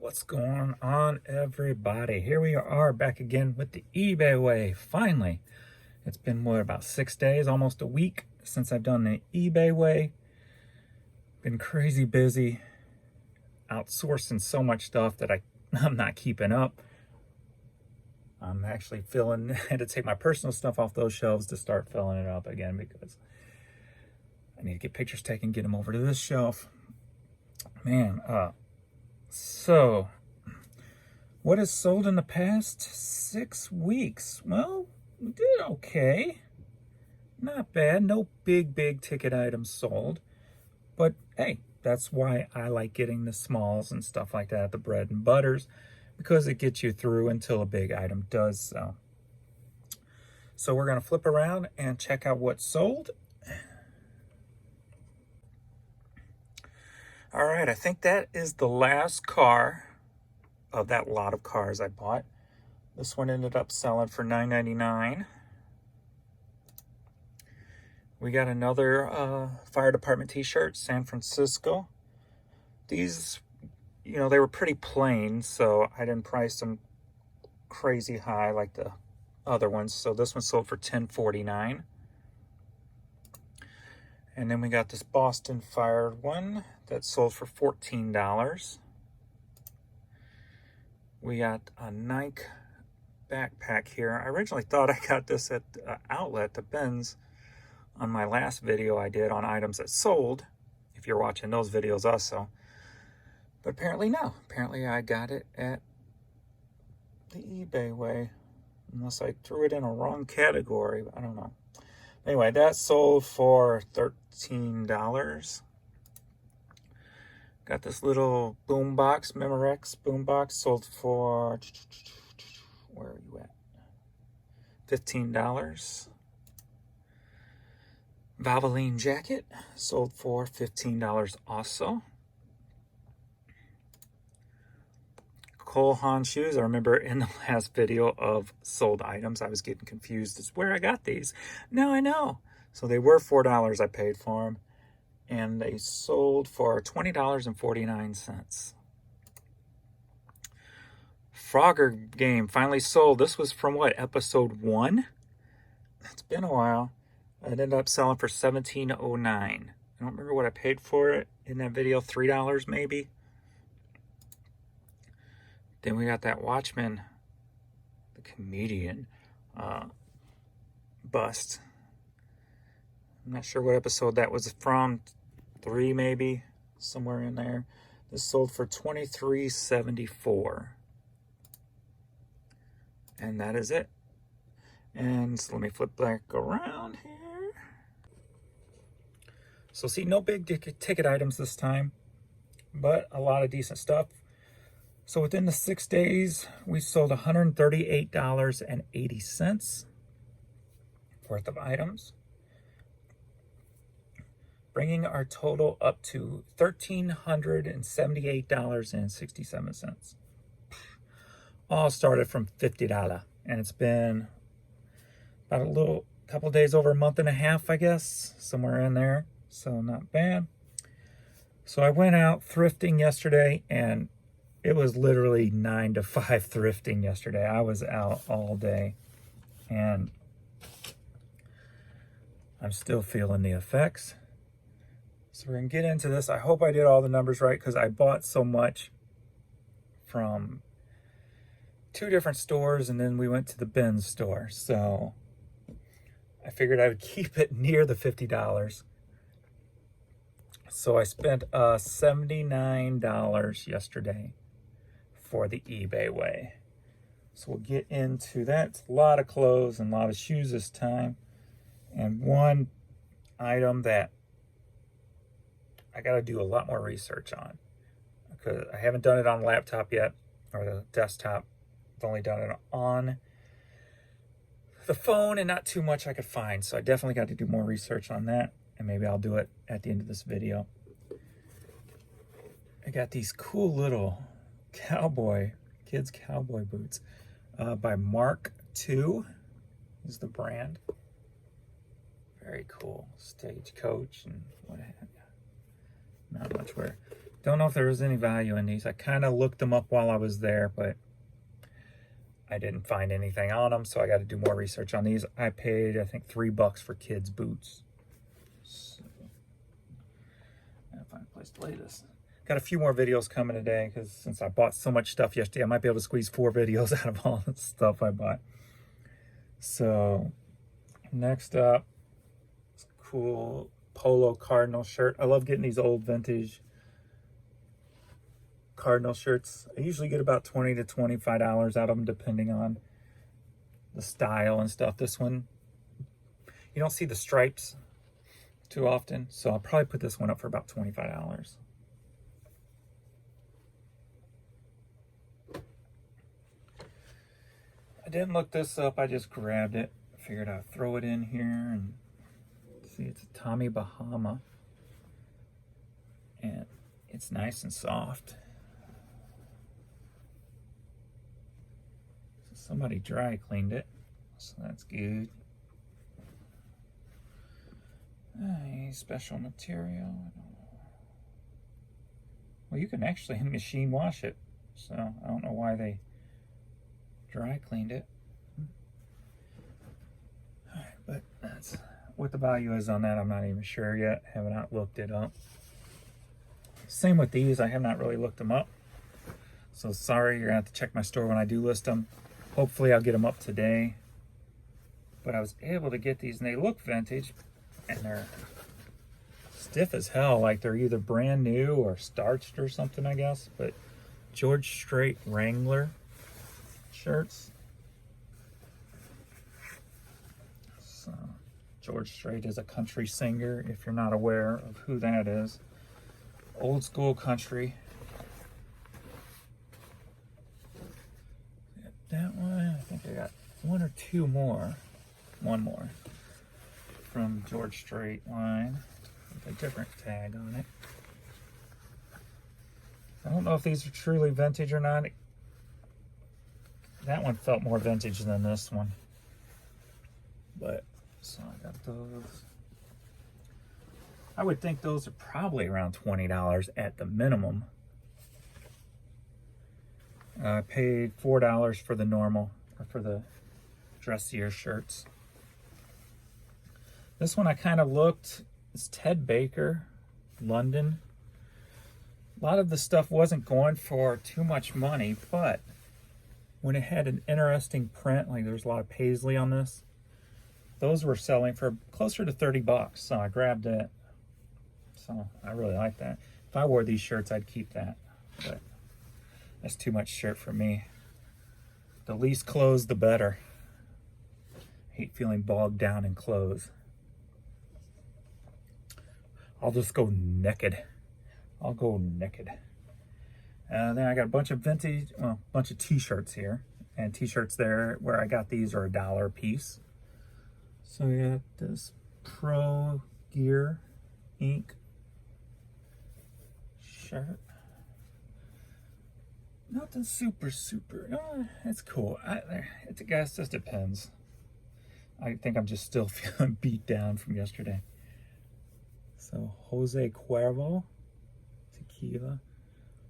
What's going on, everybody? Here we are back again with the eBay way. Finally, it's been about 6 days, almost a week since I've done the eBay way. Been crazy busy, outsourcing so much stuff that I'm not keeping up. I'm actually I had to take my personal stuff off those shelves to start filling it up again because I need to get pictures taken, get them over to this shelf. Man, so what has sold in the past 6 weeks? Well, we did okay. Not bad. No big ticket items sold. But hey, that's why I like getting the smalls and stuff like that, the bread and butters, because it gets you through until a big item does sell. So we're going to flip around and check out what sold. All right, I think that is the last car of that lot of cars I bought. This one ended up selling for $9.99. We got another fire department t-shirt, San Francisco. These, they were pretty plain, so I didn't price them crazy high like the other ones. So this one sold for $10.49. And then we got this Boston Fire one that sold for $14. We got a Nike backpack here. I originally thought I got this at the outlet, the bins, on my last video I did on items that sold, if you're watching those videos also. But apparently no. Apparently I got it at the eBay way, unless I threw it in a wrong category. I don't know. Anyway, that sold for $13. Got this little boombox, Memorex boombox, sold for, where are you at? $15. Valvoline jacket sold for $15 also. Cole Haan shoes. I remember in the last video of sold items, I was getting confused as where I got these. Now I know. So they were $4 I paid for them, and they sold for $20.49. Frogger game finally sold. This was from what, episode 1? It's been a while. It ended up selling for $17.09. I don't remember what I paid for it in that video, $3 maybe. Then we got that Watchman, the comedian, bust. I'm not sure what episode that was from. 3 maybe, somewhere in there. This sold for $23.74. And that is it. And so let me flip back around here. So see, no big ticket items this time, but a lot of decent stuff. So within the 6 days, we sold $138.80 worth of items, bringing our total up to $1,378.67. All started from $50, and it's been about a couple days over a month and a half, I guess, somewhere in there. So not bad. So I went out thrifting yesterday, and it was literally 9 to 5 thrifting yesterday. I was out all day, and I'm still feeling the effects. So we're going to get into this. I hope I did all the numbers right, because I bought so much from 2 different stores, and then we went to the bin store. So I figured I would keep it near the $50. So I spent $79 yesterday for the eBay way. So we'll get into that. It's a lot of clothes and a lot of shoes this time. And one item that I got to do a lot more research on, because I haven't done it on the laptop yet, or the desktop. I've only done it on the phone, and not too much I could find. So I definitely got to do more research on that, and maybe I'll do it at the end of this video. I got these cool little kids cowboy boots by Mark II is the brand. Very cool. Stagecoach and what have you. Not much wear. Don't know if there was any value in these. I kind of looked them up while I was there, but I didn't find anything on them, so I got to do more research on these. I paid, I think, $3 for kids' boots. So, I gotta find a place to lay this. Got a few more videos coming today, because since I bought so much stuff yesterday, I might be able to squeeze 4 videos out of all the stuff I bought. So, next up, it's a cool polo Cardinal shirt. I love getting these old vintage Cardinal shirts. I usually get about $20 to $25 out of them, depending on the style and stuff. This one, you don't see the stripes too often, so I'll probably put this one up for about $25. I didn't look this up, I just grabbed it. Figured I'd throw it in here and see. It's a Tommy Bahama, and it's nice and soft. Somebody dry cleaned it, so that's good. Special material. Well, you can actually machine wash it, so I don't know why they dry cleaned it. All right, but that's what the value is on that. I'm not even sure yet. Have not looked it up. Same with these. I have not really looked them up, so sorry. You're gonna have to check my store when I do list them. Hopefully I'll get them up today. But I was able to get these, and they look vintage, and they're stiff as hell, like they're either brand new or starched or something, I guess. But George Strait Wrangler shirts. So, George Strait is a country singer, if you're not aware of who that is. Old school country. That one, I think I got one or two more. One more from George Strait line with a different tag on it. I don't know if these are truly vintage or not. That one felt more vintage than this one. But, so I got those. I would think those are probably around $20 at the minimum. I paid $4 for the normal, or for the dressier shirts. This one I kind of looked, it's Ted Baker, London. A lot of the stuff wasn't going for too much money, but when it had an interesting print, like there's a lot of paisley on this, those were selling for closer to $30, so I grabbed it. So I really like that. If I wore these shirts, I'd keep that, but that's too much shirt for me. The least clothes, the better. I hate feeling bogged down in clothes. I'll just go naked. I'll go naked. And then I got a bunch of vintage, well, a bunch of t-shirts here. And t-shirts there where I got these are $1 a piece. So we got this Pro Gear Inc. shirt. Nothing super, it's cool. I guess just depends. I think I'm just still feeling beat down from yesterday. So Jose Cuervo tequila.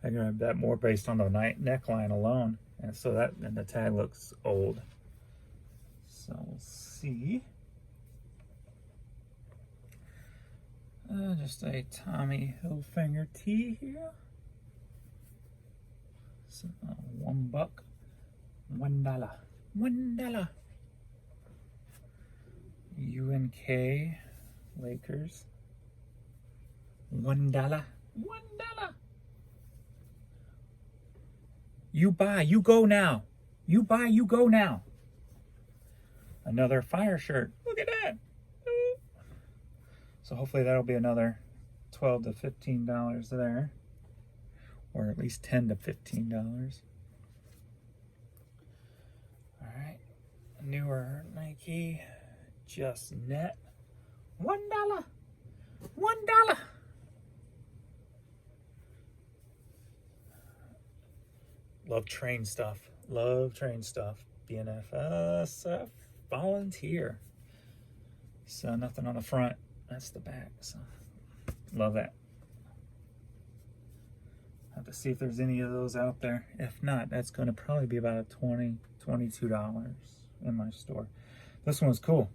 I grabbed that more based on the neckline alone, and so that, and the tag looks old. So we'll see. Just a Tommy Hilfiger tee here. So, $1, $1. UNK Lakers. $1. You buy, you go now. You buy, you go now. Another fire shirt. Look at that. So hopefully that'll be another $12 to $15 there. Or at least $10 to $15. All right. Newer Nike Just Net. $1. $1. Love train stuff. Love train stuff. BNFSF volunteer. So nothing on the front. That's the back. So love that. to see if there's any of those out there. If not, that's going to probably be about a $20, $22 in my store. This one's cool.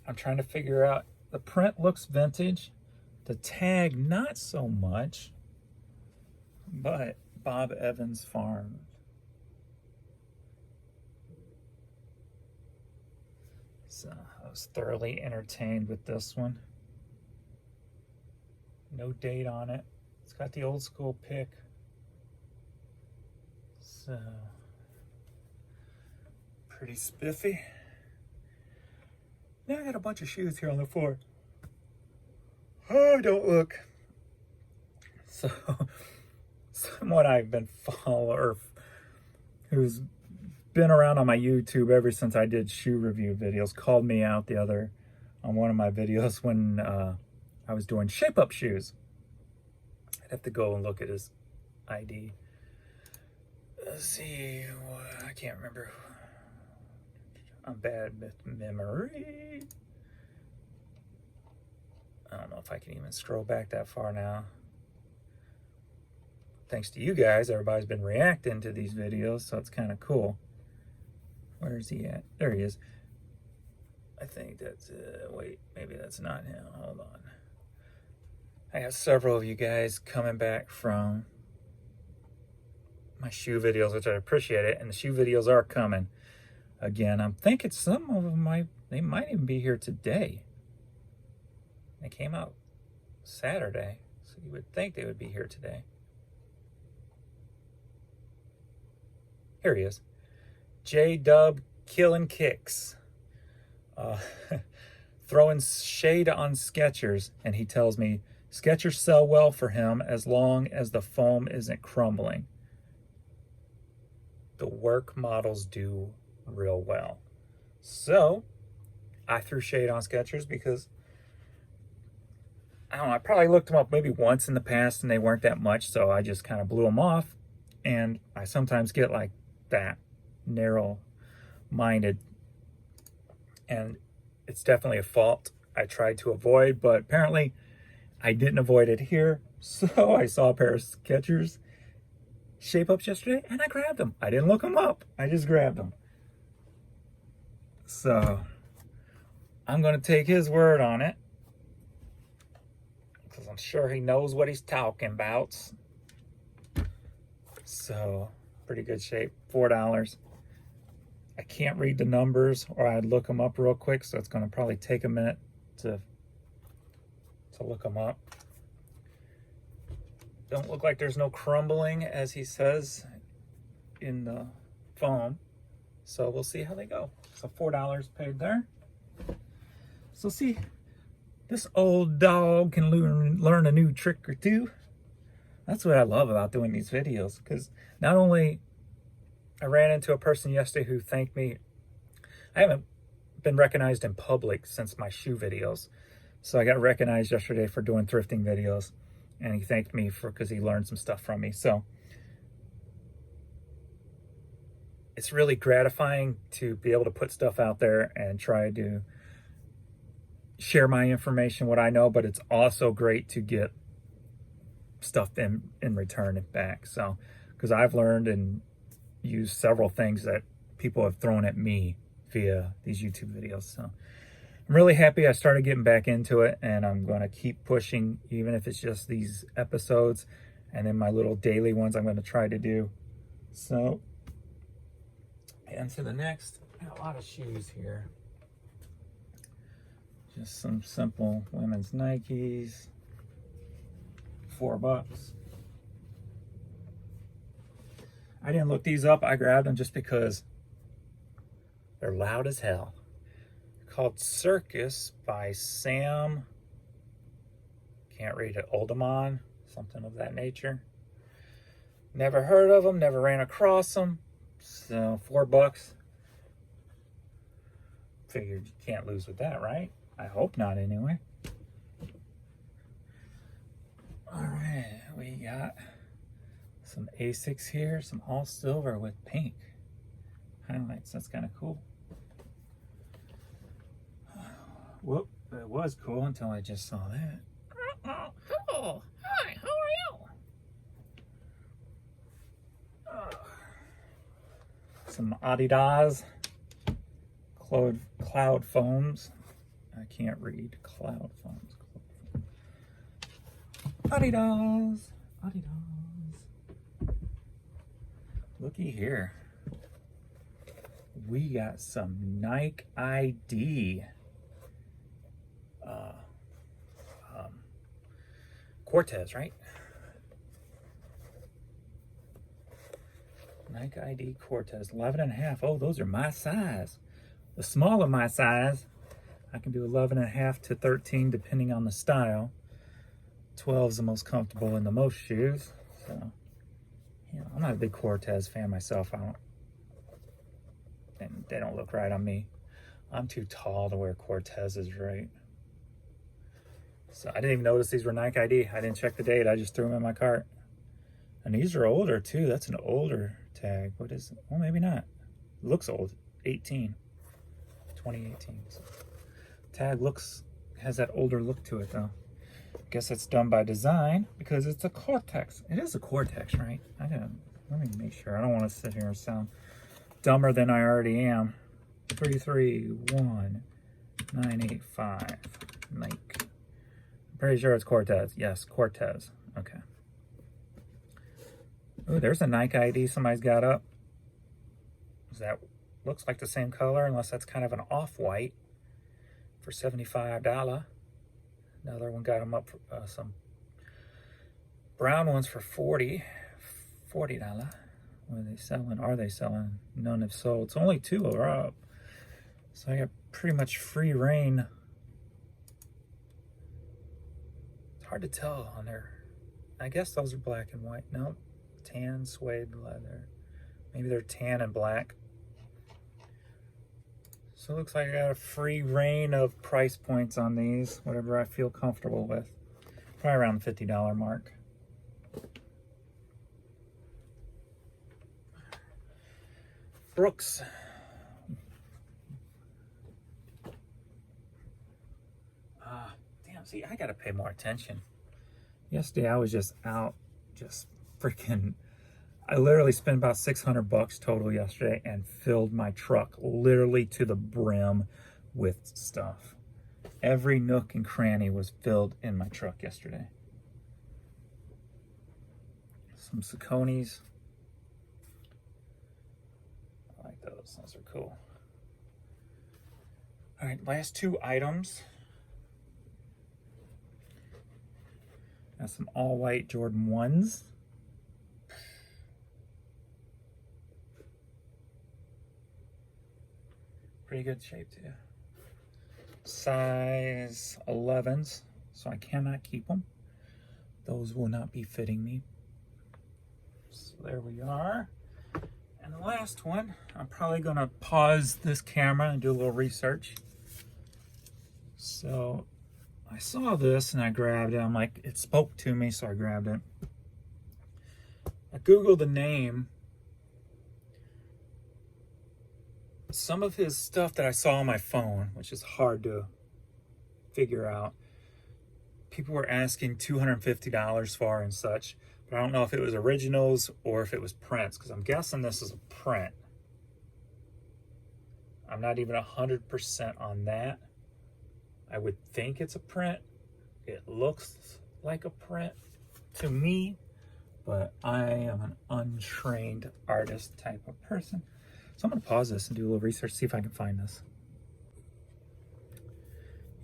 I'm trying to figure out, the print looks vintage, the tag not so much, but Bob Evans Farm. So I was thoroughly entertained with this one. No date on it. It's got the old school pick. So pretty spiffy. Now I got a bunch of shoes here on the floor. Oh, don't look. So someone I've been following, who's been around on my YouTube ever since I did shoe review videos, called me out on one of my videos when I was doing shape-up shoes. I'd have to go and look at his ID. Let's see, I can't remember. I'm bad with memory. I don't know if I can even scroll back that far now. Thanks to you guys, everybody's been reacting to these videos, so it's kind of cool. Where is he at? There he is. I think that's, wait, maybe that's not him. Hold on. I have several of you guys coming back from my shoe videos, which I appreciate it, and the shoe videos are coming. Again, I'm thinking some of them might even be here today. They came out Saturday, so you would think they would be here today. Here he is. J-Dub Killing Kicks. Throwing shade on Skechers, and he tells me Skechers sell well for him as long as the foam isn't crumbling. The work models do real well. So I threw shade on Skechers because I don't know, I probably looked them up maybe once in the past and they weren't that much, so I just kind of blew them off. And I sometimes get like that, narrow-minded, and it's definitely a fault I tried to avoid, but apparently I didn't avoid it here. So I saw a pair of Skechers shape-ups yesterday and I grabbed them. I didn't look them up, I just grabbed them. So I'm going to take his word on it, because I'm sure he knows what he's talking about. So pretty good shape, $4. I can't read the numbers, or I'd look them up real quick, so it's going to probably take a minute to look them up. Don't look like there's no crumbling, as he says in the foam. So we'll see how they go. So $4 paid there. So see, this old dog can learn a new trick or two. That's what I love about doing these videos, because not only I ran into a person yesterday who thanked me. I haven't been recognized in public since my shoe videos. So I got recognized yesterday for doing thrifting videos, and he thanked me because he learned some stuff from me. So it's really gratifying to be able to put stuff out there and try to share my information, what I know, but it's also great to get stuff in return and back. So, because I've learned and used several things that people have thrown at me via these YouTube videos. So I'm really happy I started getting back into it, and I'm going to keep pushing, even if it's just these episodes and then my little daily ones I'm going to try to do. So, and to the next, I got a lot of shoes here. Just some simple women's Nikes, $4. I didn't look these up. I grabbed them just because they're loud as hell. They're called Circus by Sam, can't read it, Oldemon, something of that nature. Never heard of them, never ran across them. So $4. Figured you can't lose with that, right? I hope not, anyway. All right, we got some Asics here, some all silver with pink highlights. That's kind of cool. Whoop, it was cool until I just saw that. Oh, hi. some Adidas cloud foams. I can't read. Cloud foams. Adidas. Adidas. Looky here. We got some Nike ID. Cortez, right? Nike ID Cortez, 11.5. Oh, those are my size. The small of my size, I can do 11.5 to 13 depending on the style. 12 is the most comfortable in the most shoes. So, you know, I'm not a big Cortez fan myself. And they don't look right on me. I'm too tall to wear Cortezes, right? So I didn't even notice these were Nike ID. I didn't check the date. I just threw them in my cart. And these are older too. That's an older tag. What is it? Well, maybe not. It looks old. 2018. So tag has that older look to it though. Guess it's done by design because it's a Cortex. It is a Cortex, right? Let me make sure. I don't want to sit here and sound dumber than I already am. 331985 Nike. Pretty sure it's Cortez. Yes, Cortez. Okay. Oh, there's a Nike ID somebody's got up. That looks like the same color, unless that's kind of an off-white for $75. Another one got them up for some brown ones for $40. What are they selling? Are they selling? None have sold. It's only 2 are up. So I got pretty much free reign. It's hard to tell on there. I guess those are black and white. No, tan suede leather. Maybe they're tan and black. So it looks like I got a free reign of price points on these, whatever I feel comfortable with. Probably around the $50 mark. Brooks. Damn, see, I gotta pay more attention. Yesterday I was just out, I literally spent about $600 total yesterday and filled my truck literally to the brim with stuff. Every nook and cranny was filled in my truck yesterday. Some Sauconys. I like those. Those are cool. All right, last 2 items. Got some all-white Jordan 1s. Pretty good shape too. Size 11s, so I cannot keep them. Those will not be fitting me. So there we are. And the last one, I'm probably gonna pause this camera and do a little research. So I saw this and I grabbed it. I'm like, it spoke to me, so I grabbed it. I Googled the name. Some of his stuff that I saw on my phone, which is hard to figure out, people were asking $250 for and such, but I don't know if it was originals or if it was prints, because I'm guessing this is a print. I'm not even 100% on that. I would think it's a print. It looks like a print to me, but I am an untrained artist type of person. So I'm gonna pause this and do a little research, see if I can find this.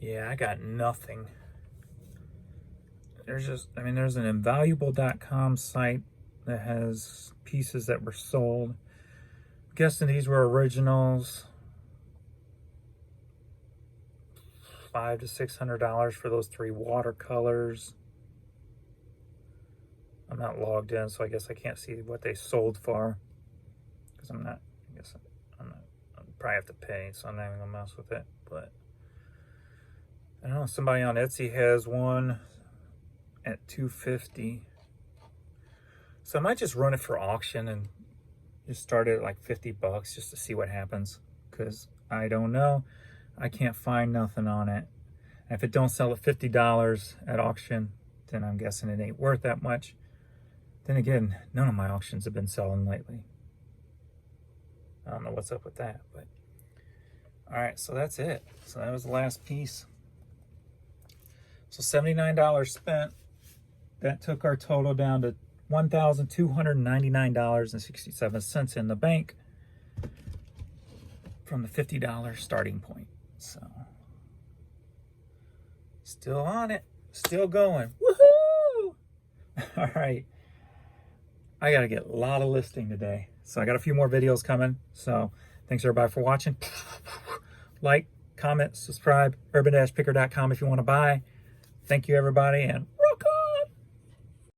Yeah, I got nothing. There's an invaluable.com site that has pieces that were sold. I'm guessing these were originals. $500 to $600 for those 3 watercolors. I'm not logged in, so I guess I can't see what they sold for. Because I'll probably have to pay, so I'm not even gonna mess with it. But I don't know, somebody on Etsy has one at $250. So I might just run it for auction and just start it at like $50 just to see what happens. Because I don't know. I can't find nothing on it. And if it don't sell at $50 at auction, then I'm guessing it ain't worth that much. Then again, none of my auctions have been selling lately. I don't know what's up with that, but all right, so that's it. So that was the last piece. So $79 spent. That took our total down to $1,299.67 in the bank from the $50 starting point. So still on it, still going. Woohoo! All right. I got to get a lot of listing today. So I got a few more videos coming. So thanks everybody for watching. Like, comment, subscribe, urban-picker.com if you want to buy. Thank you everybody, and